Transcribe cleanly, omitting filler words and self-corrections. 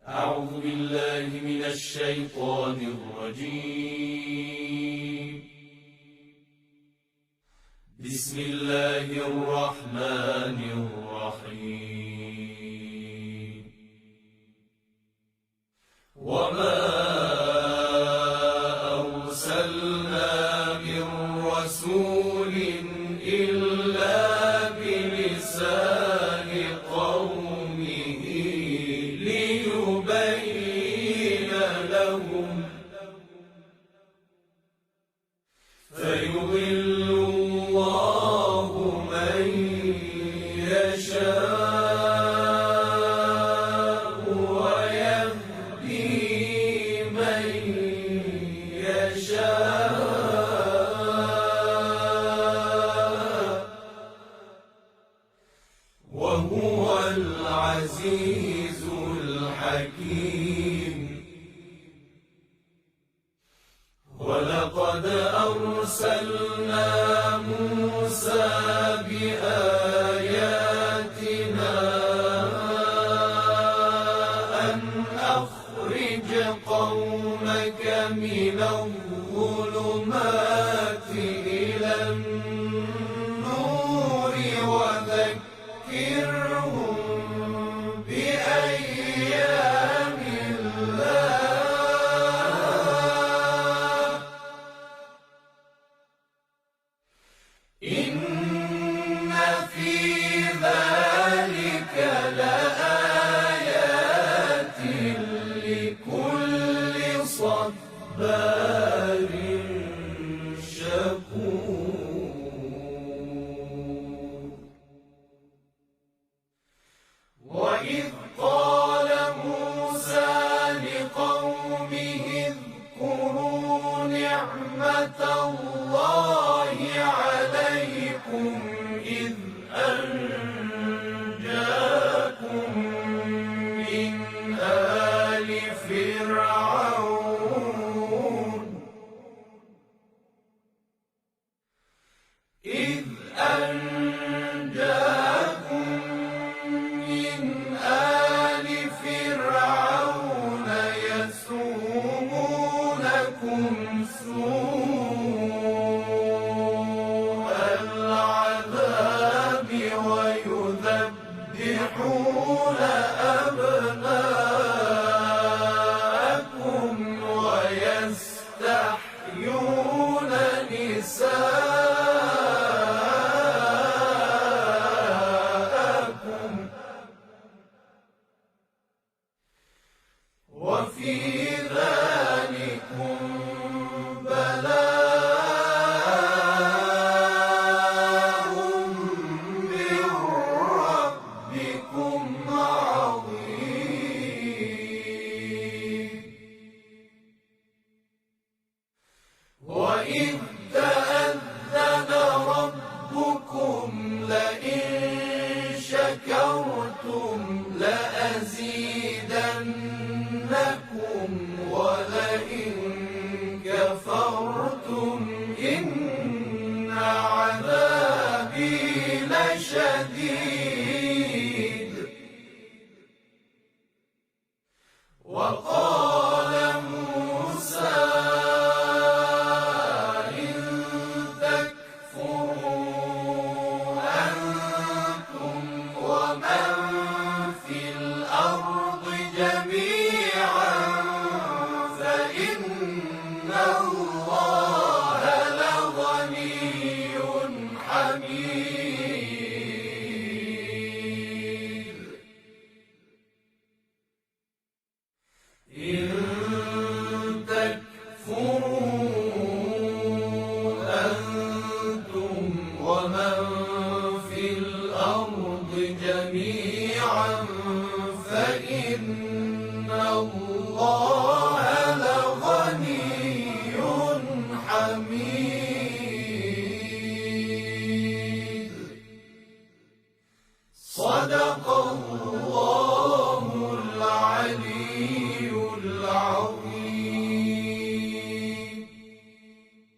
أعوذ بالله من الشيطان الرجيم. بسم الله الرحمن الرحيم. وما أرسلنا من رسول إلا بلسان قومه ليبين لهم فيضل الله من يشاء ويهدي من يشاء وهو العزيز الحكيم. ولقد أرسلنا موسى بآياتنا أن أخرج قومك من الظلمات إلى النور وذكرهم بأيام الله إن في ذلك لآيات لكل صبار شكور. وإذ قال موسى لقومه اذكروا نعمة الله عليكم إذ أنجاكم من آل فرعون يسومونكم سوء العذاب ويذبحون أبناءكم ويستحيون نساءكم وفي ذلكم بلاء من ربكم عظيم. وإذ تأذن ربكم لئن شكرتم لأزيدنكم ولئن كفرتم إن عذابي لشديد.